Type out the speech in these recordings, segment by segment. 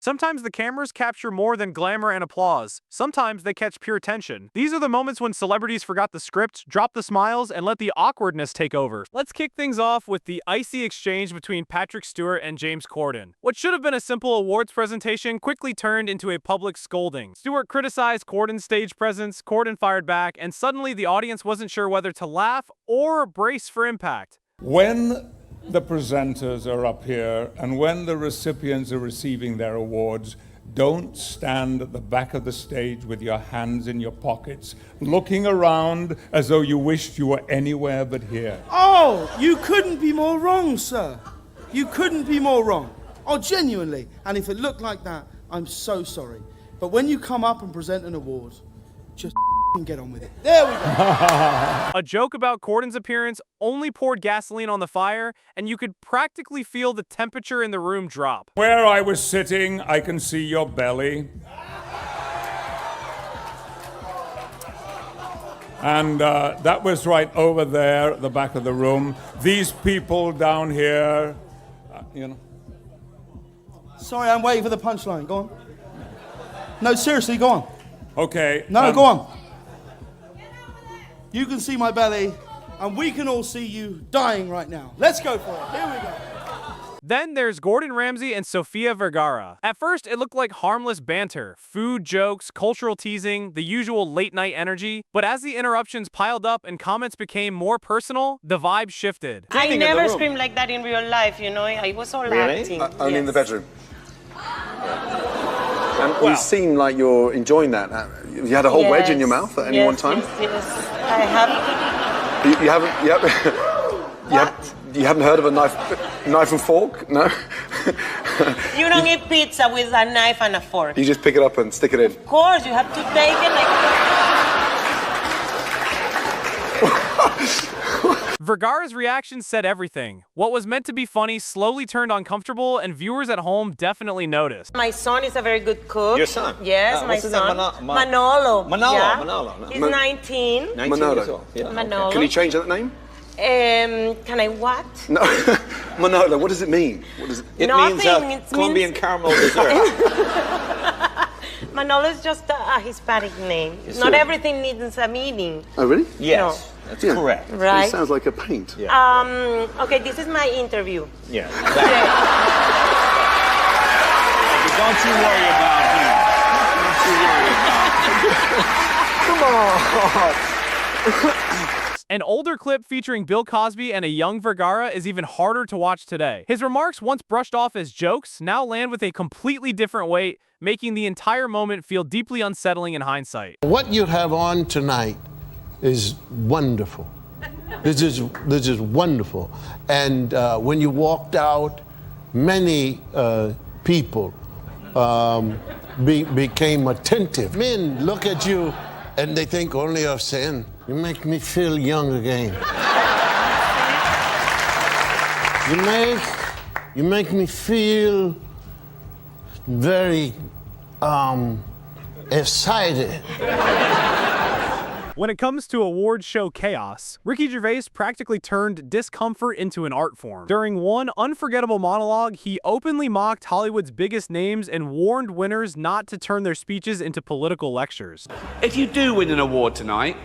Sometimes the cameras capture more than glamour and applause. Sometimes they catch pure tension. These are the moments when celebrities forgot the script, dropped the smiles, and let the awkwardness take over. Let's kick things off with the icy exchange between Patrick Stewart and James Corden. What should have been a simple awards presentation quickly turned into a public scolding. Stewart criticized Corden's stage presence, Corden fired back, and suddenly the audience wasn't sure whether to laugh or brace for impact. When the presenters are up here and when the recipients are receiving their awards, don't stand at the back of the stage with your hands in your pockets, looking around as though you wished you were anywhere but here. Oh, you couldn't be more wrong, sir. You couldn't be more wrong. Oh, genuinely. And if it looked like that, I'm so sorry. But when you come up and present an award, just get on with it. There we go. A joke about Corden's appearance only poured gasoline on the fire, and you could practically feel the temperature in the room drop. Where I was sitting, I can see your belly. And that was right over there at the back of the room. These people down here, you know. Sorry, I'm waiting for the punchline. Go on. No, seriously, go on. Okay. No, go on. You can see my belly, and we can all see you dying right now. Let's go for it. Here we go. Then there's Gordon Ramsay and Sofía Vergara. At first, it looked like harmless banter, food jokes, cultural teasing, the usual late-night energy. But as the interruptions piled up and comments became more personal, the vibe shifted. I never screamed like that in real life, you know. I was all acting. Only in the bedroom. And you seem like you're enjoying that. You had a whole wedge in your mouth at any one time? Yes, I have. You haven't heard of a knife and fork? No? You don't eat pizza with a knife and a fork. You just pick it up and stick it in? Of course, you have to take it like... Vergara's reaction said everything. What was meant to be funny slowly turned uncomfortable, and viewers at home definitely noticed. My son is a very good cook. Your son? Yes, my son. Manolo. Manolo. Yeah. Manolo. He's 19. 19 Manolo. years old. Yeah. Manolo. Can you change that name? Can I what? No. Manolo, what does it mean? It means Colombian caramel dessert. Manolo is just a Hispanic name. Not everything needs a meaning. Oh, really? Yes. That's correct. Right. It sounds like a paint. Yeah. Okay, this is my interview. Yeah. Don't you worry about him. Don't you worry about him. Come on. An older clip featuring Bill Cosby and a young Vergara is even harder to watch today. His remarks, once brushed off as jokes, now land with a completely different weight, making the entire moment feel deeply unsettling in hindsight. What you have on tonight is wonderful. This is wonderful. And when you walked out, many people became attentive. Men look at you and they think only of sin. You make me feel young again. You make me feel very excited. When it comes to award show chaos, Ricky Gervais practically turned discomfort into an art form. During one unforgettable monologue, he openly mocked Hollywood's biggest names and warned winners not to turn their speeches into political lectures. If you do win an award tonight,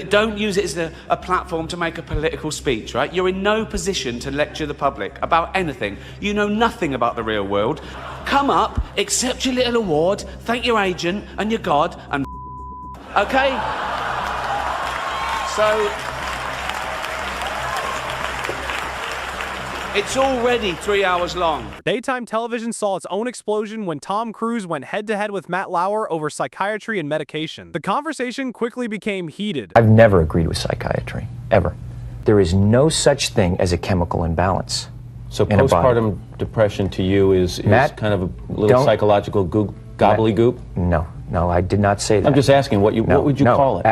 don't use it as a platform to make a political speech, right? You're in no position to lecture the public about anything. You know nothing about the real world. Come up, accept your little award, thank your agent and your God, and okay? So, it's already 3 hours long. Daytime television saw its own explosion when Tom Cruise went head-to-head with Matt Lauer over psychiatry and medication. The conversation quickly became heated. I've never agreed with psychiatry, ever. There is no such thing as a chemical imbalance. So postpartum depression to you is Matt, kind of a little psychological gobbledygook? No, I did not say that. I'm just asking, what would you call it?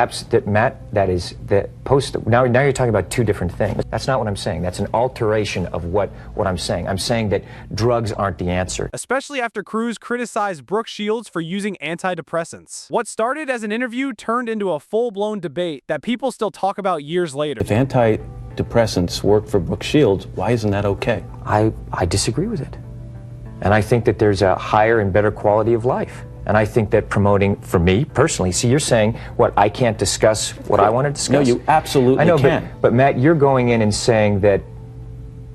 Matt, that is the post. Now you're talking about two different things. That's not what I'm saying. That's an alteration of what I'm saying. I'm saying that drugs aren't the answer. Especially after Cruise criticized Brooke Shields for using antidepressants. What started as an interview turned into a full-blown debate that people still talk about years later. If antidepressants work for Brooke Shields, why isn't that okay? I disagree with it. And I think that there's a higher and better quality of life. And I think that promoting, for me personally, see, you're saying, what, I can't discuss what I want to discuss? No, you absolutely can. But Matt, you're going in and saying that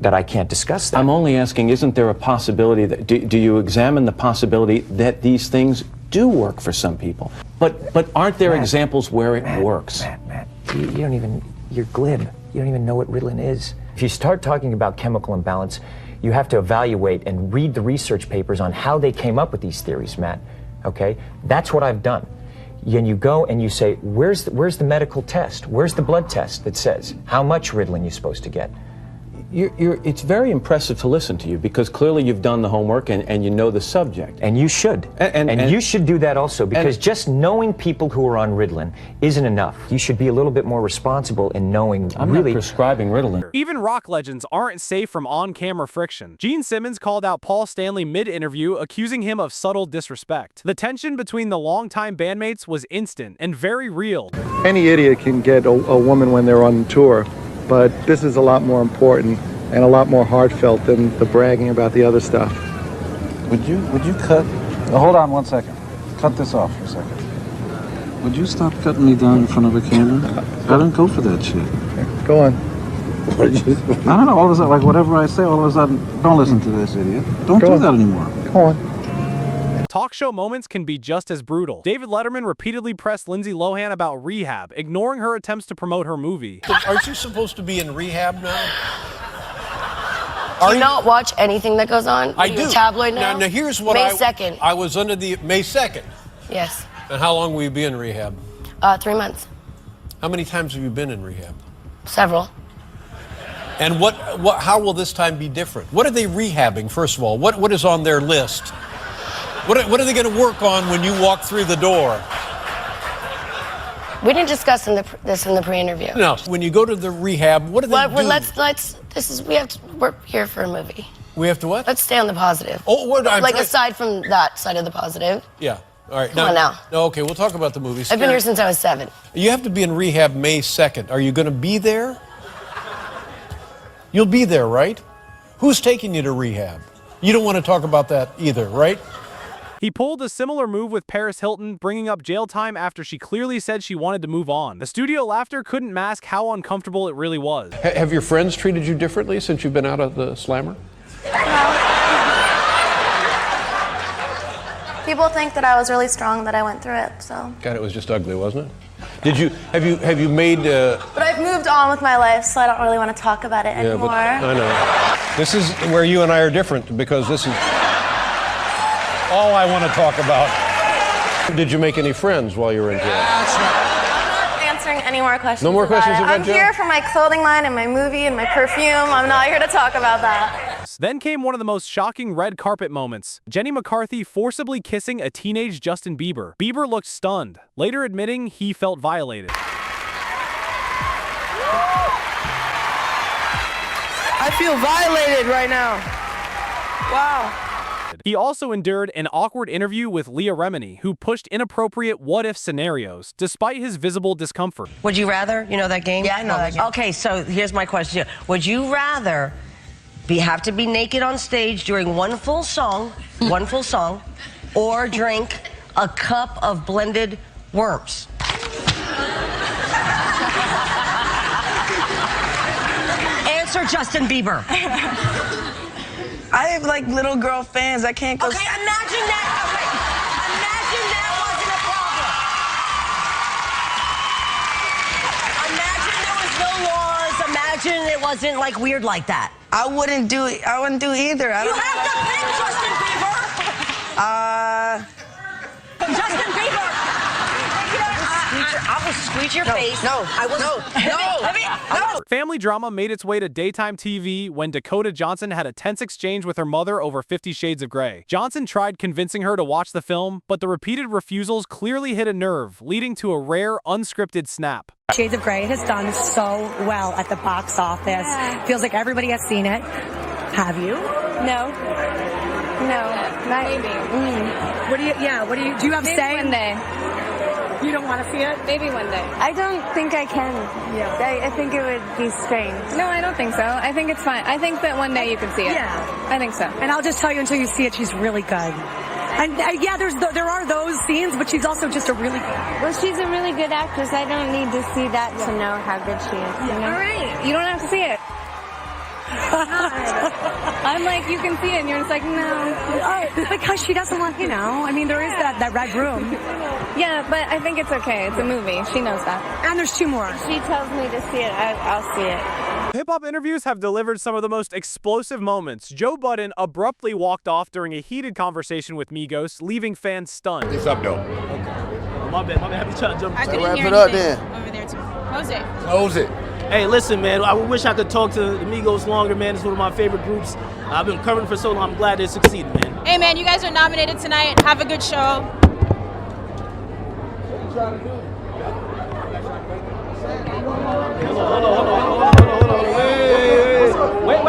I can't discuss that. I'm only asking, isn't there a possibility that, do you examine the possibility that these things do work for some people? But aren't there examples where it works? Matt, you don't even, you're glib. You don't even know what Ritalin is. If you start talking about chemical imbalance, you have to evaluate and read the research papers on how they came up with these theories, Matt. Okay? That's what I've done. And you go and you say, where's the medical test? Where's the blood test that says how much Ritalin you're supposed to get? It's very impressive to listen to you, because clearly you've done the homework and you know the subject. And you should. And you should do that also, because just knowing people who are on Ritalin isn't enough. You should be a little bit more responsible in knowing I'm not prescribing Ritalin. Even rock legends aren't safe from on-camera friction. Gene Simmons called out Paul Stanley mid-interview, accusing him of subtle disrespect. The tension between the longtime bandmates was instant and very real. Any idiot can get a woman when they're on tour, but this is a lot more important and a lot more heartfelt than the bragging about the other stuff. Would you cut? Hold on 1 second. Cut this off for a second. Would you stop cutting me down in front of a camera? I didn't go for that shit. Go on. I don't know, all of a sudden, like whatever I say, all of a sudden, don't listen to this idiot. Don't do that anymore. Go on. Talk show moments can be just as brutal. David Letterman repeatedly pressed Lindsay Lohan about rehab, ignoring her attempts to promote her movie. Aren't you supposed to be in rehab now? Do you not watch anything that goes on? I do. Tabloid now? Now here's what May 2nd. I was under the May 2nd. Yes. And how long will you be in rehab? 3 months. How many times have you been in rehab? Several. And how will this time be different? What are they rehabbing, first of all? What is on their list? What are they going to work on when you walk through the door? We didn't discuss this in the pre-interview. No. When you go to the rehab, what do they do? We're here for a movie. We have to what? Let's stay on the positive. Oh, aside from that side of the positive. Yeah. All right. Come on now. Okay, we'll talk about the movie. I've been here since I was 7. You have to be in rehab May 2nd. Are you going to be there? You'll be there, right? Who's taking you to rehab? You don't want to talk about that either, right? He pulled a similar move with Paris Hilton, bringing up jail time after she clearly said she wanted to move on. The studio laughter couldn't mask how uncomfortable it really was. Have your friends treated you differently since you've been out of the slammer? People think that I was really strong, that I went through it, so. God, it was just ugly, wasn't it? Have you made... But I've moved on with my life, so I don't really want to talk about it anymore. Yeah, but I know. This is where you and I are different, because this is all I want to talk about. Did you make any friends while you were in jail? I'm not answering any more questions. No more questions about jail? I'm here for my clothing line and my movie and my perfume. I'm not here to talk about that. Then came one of the most shocking red carpet moments. Jenny McCarthy forcibly kissing a teenage Justin Bieber. Bieber looked stunned, later admitting he felt violated. I feel violated right now. Wow. He also endured an awkward interview with Leah Remini, who pushed inappropriate what-if scenarios, despite his visible discomfort. Would you rather? You know that game? Yeah, I know that game. Okay, so here's my question. Would you rather have to be naked on stage during one full song, or drink a cup of blended worms? Answer Justin Bieber. I have like little girl fans. I can't go. Okay, imagine that. Okay. Imagine that wasn't a problem. Imagine there was no laws. Imagine it wasn't like weird like that. I wouldn't do it. I wouldn't do either. You have to pick Justin Bieber. Justin Bieber. I will squeeze your face. No. Family drama made its way to daytime TV when Dakota Johnson had a tense exchange with her mother over 50 Shades of Grey. Johnson tried convincing her to watch the film, but the repeated refusals clearly hit a nerve, leading to a rare, unscripted snap. Shades of Grey has done so well at the box office. Yeah. Feels like everybody has seen it. Have you? No, not maybe. What do you have say? One day. You don't want to see it? Maybe one day. I don't think I can. Yeah. I think it would be strange. No, I don't think so. I think it's fine. I think that one day you can see it. Yeah. I think so. And I'll just tell you, until you see it, she's really good. And yeah, there are those scenes, but she's also just a really good. Well, she's a really good actress. I don't need to see that to know how good she is. You know? All right. You don't have to see it. I'm like, you can see it, and you're just like, no. Because she doesn't want, I mean, there is that red room. Yeah, but I think it's okay. It's a movie. She knows that. And there's 2 more. If she tells me to see it, I'll see it. Hip-hop interviews have delivered some of the most explosive moments. Joe Budden abruptly walked off during a heated conversation with Migos, leaving fans stunned. What's up, though? My bad. Happy to jump. I couldn't hear anything over there too. Close it. Close it. Hey, listen, man. I wish I could talk to the Migos longer, man. It's one of my favorite groups. I've been covering for so long. I'm glad they succeeded, man. Hey, man, you guys are nominated tonight. Have a good show. What are you trying to do? Wait.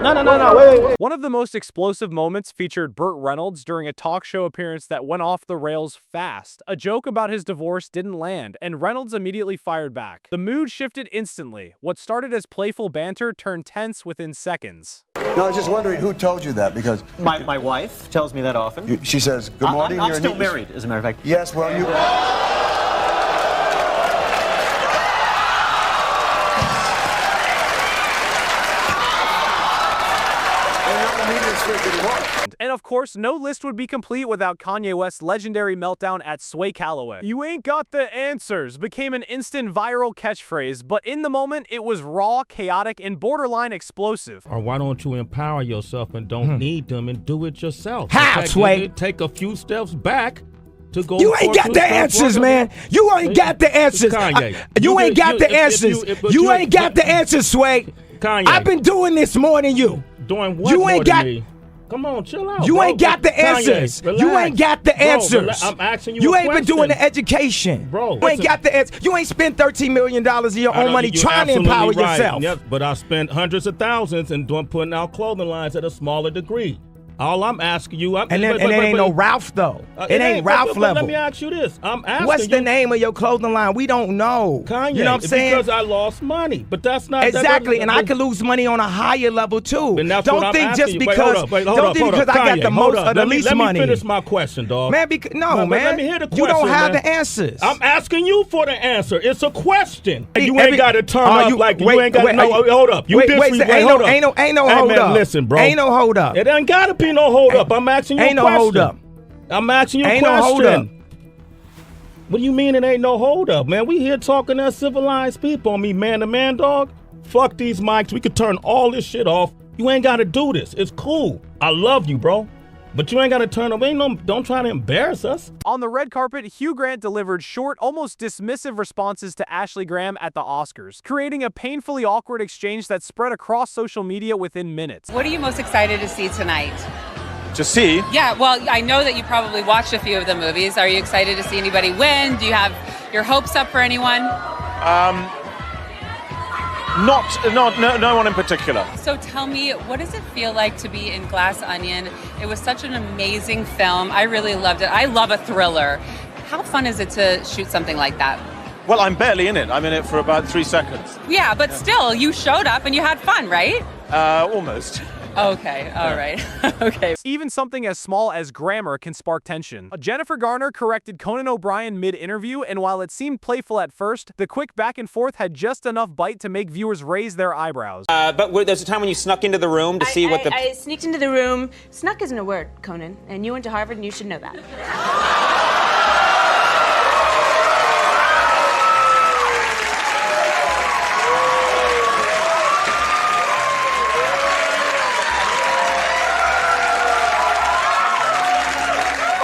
No. Wait. One of the most explosive moments featured Burt Reynolds during a talk show appearance that went off the rails fast. A joke about his divorce didn't land, and Reynolds immediately fired back. The mood shifted instantly. What started as playful banter turned tense within seconds. No, I was just wondering who told you that, because... My wife tells me that often. She says, good morning. I'm still married, as a matter of fact. Yes, well, you... And of course, no list would be complete without Kanye West's legendary meltdown at Sway Calloway. "You ain't got the answers" became an instant viral catchphrase, but in the moment, it was raw, chaotic, and borderline explosive. Or why don't you empower yourself and don't need them and do it yourself? How, Sway? Take a few steps back to go. You ain't got the answers, man. You ain't got the answers. Kanye. You ain't got the answers. You ain't got the answers, Sway. Kanye. I've been doing this more than you. Doing what You more ain't than got. me? Come on, chill out. You bro. ain't got the answers. Kanye, You ain't got the answers. I'm asking you. You a ain't been doing question. the education. Bro. You ain't got the answer. You ain't spent $13 million of your own money You're trying to absolutely empower right. yourself. Yes, but I spent hundreds of thousands and putting out clothing lines at a smaller degree. All I'm asking you, And it ain't no Ralph though. It ain't Ralph level. Let me ask you this. I'm asking What's the you, name of your clothing line? We don't know. Kanye, you know what I'm saying? Because I lost money, but that's not Exactly, and I could lose money on a higher level too. And that's what Don't I'm think asking just you. because Hold up, don't think because I got Kanye, the most or the least money. Let me finish my question, dog. Man, no, man. Let me hear the question. You don't have man. the answers. I'm asking you for the answer. It's a question. You Every- ain't got to turn Are up you- like wait, you ain't got wait, no. are you- Hold up. You wait, disrespect. ain't Hold no- up. ain't no Hey, hold man, up. Listen, bro. Ain't no hold up. It ain't got to be no hold up. I'm asking you a Ain't no question. hold up. I'm asking you a Ain't no hold question. up. What do you mean it ain't no hold up, man? We here talking as civilized people. On me, man to man, dog. Fuck these mics. We could turn all this shit off. You ain't got to do this. It's cool. I love you, bro. But you ain't got to turn up. Don't try to embarrass us. On the red carpet, Hugh Grant delivered short, almost dismissive responses to Ashley Graham at the Oscars, creating a painfully awkward exchange that spread across social media within minutes. What are you most excited to see tonight? To see? Yeah, well, I know that you probably watched a few of the movies. Are you excited to see anybody win? Do you have your hopes up for anyone? No one in particular. So tell me, what does it feel like to be in Glass Onion? It was such an amazing film. I really loved it. I love a thriller. How fun is it to shoot something like that? Well, I'm barely in it. I'm in it for about 3 seconds. Yeah, but still, you showed up and you had fun, right? Almost. Okay, all right. Okay. Even something as small as grammar can spark tension. Jennifer Garner corrected Conan O'Brien mid-interview, and while it seemed playful at first, the quick back and forth had just enough bite to make viewers raise their eyebrows. But there's a time when you snuck into the room to see what the... I sneaked into the room. Snuck isn't a word, Conan, and you went to Harvard and you should know that.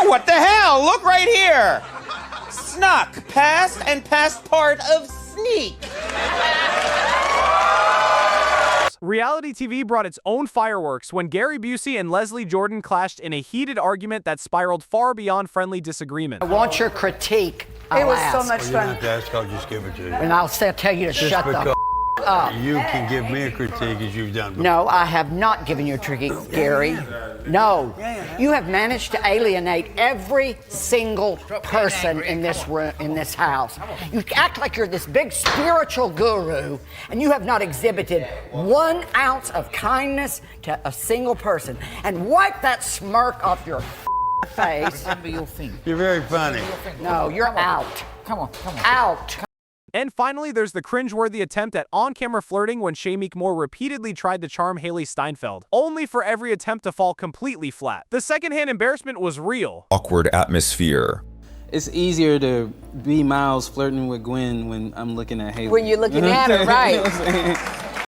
What the hell? Look right here. Snuck, past and past part of sneak. Reality TV brought its own fireworks when Gary Busey and Leslie Jordan clashed in a heated argument that spiraled far beyond friendly disagreement. I want your critique. It was so ask. much fun. Ask, I'll just give it to you. And I'll tell you to shut the up. You can give me a critique as you've done before. No, I have not given you a critique, Gary. No. You have managed to alienate every single person in this room, in this house. You act like you're this big spiritual guru, and you have not exhibited 1 ounce of kindness to a single person. And wipe that smirk off your face. You're very funny. No, you're out. Come on. Out. And finally, there's the cringeworthy attempt at on-camera flirting when Shameik Moore repeatedly tried to charm Hailee Steinfeld, only for every attempt to fall completely flat. The secondhand embarrassment was real. Awkward atmosphere. It's easier to be Miles flirting with Gwen when I'm looking at Hailee. When you're looking at her, right.